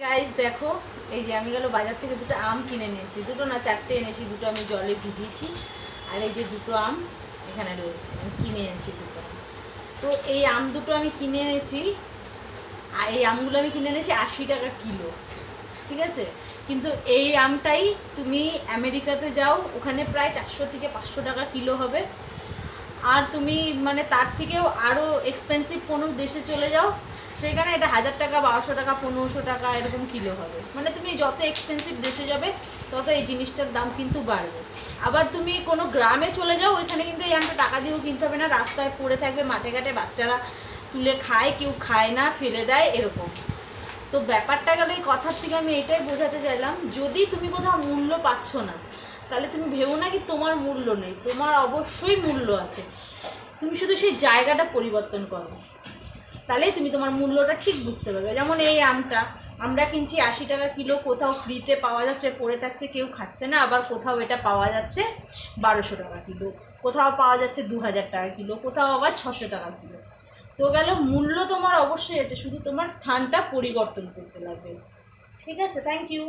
Guys দেখো, এই যে আমি গেল বাজার থেকে দুটো আম কিনে নিয়েছি। দুটো না চারটে এনেছি, দুটো আমি জলে ভিজিয়েছি। আর এই যে দুটো আম এখানে রয়েছে, আমি কিনে এনেছি দুটো আম। তো এই আম দুটো আমি কিনে এনেছি, আর এই আমগুলো আমি কিনে এনেছি 80 টাকা কিলো, ঠিক আছে। কিন্তু এই আমটাই তুমি আমেরিকাতে যাও, ওখানে প্রায় 400 থেকে 500 টাকা কিলো হবে। আর তুমি মানে তার থেকেও আরও এক্সপেন্সিভ কোনো দেশে চলে যাও, সেখানে এটা 1000 টাকা, 1200 টাকা, 1500 টাকা এরকম কিলো হবে। মানে তুমি যত এক্সপেন্সিভ দেশে যাবে তত এই জিনিসটার দাম কিন্তু বাড়বে। আবার তুমি কোনো গ্রামে চলে যাও, ওইখানে কিন্তু এই আমটা টাকা দিয়েও কিনতে হবে না, রাস্তায় পড়ে থাকবে, মাঠে ঘাটে বাচ্চারা তুলে খায়, কেউ খায় না, ফেলে দেয়, এরকম। তো ব্যাপারটা গেল, এই কথার থেকে আমি এটাই বোঝাতে চাইলাম, যদি তুমি কোথাও মূল্য পাচ্ছ না, তাহলে তুমি ভেবো না কি তোমার মূল্য নেই, তোমার অবশ্যই মূল্য আছে। তুমি শুধু সেই জায়গাটা পরিবর্তন করো, তাহলেই তুমি তোমার মূল্যটা ঠিক বুঝতে পারবে। যেমন এই আমটা আমরা কিনছি 80 টাকা কিলো, কোথাও ফ্রিতে পাওয়া যাচ্ছে, পড়ে থাকছে, কেউ খাচ্ছে না। আবার কোথাও এটা পাওয়া যাচ্ছে 1200 টাকা কিলো, কোথাও পাওয়া যাচ্ছে 2000 টাকা কিলো, কোথাও আবার 600 টাকা কিলো। তো গেল, মূল্য তোমার অবশ্যই আছে, শুধু তোমার স্থানটা পরিবর্তন করতে লাগবে। ঠিক আছে, থ্যাংক ইউ।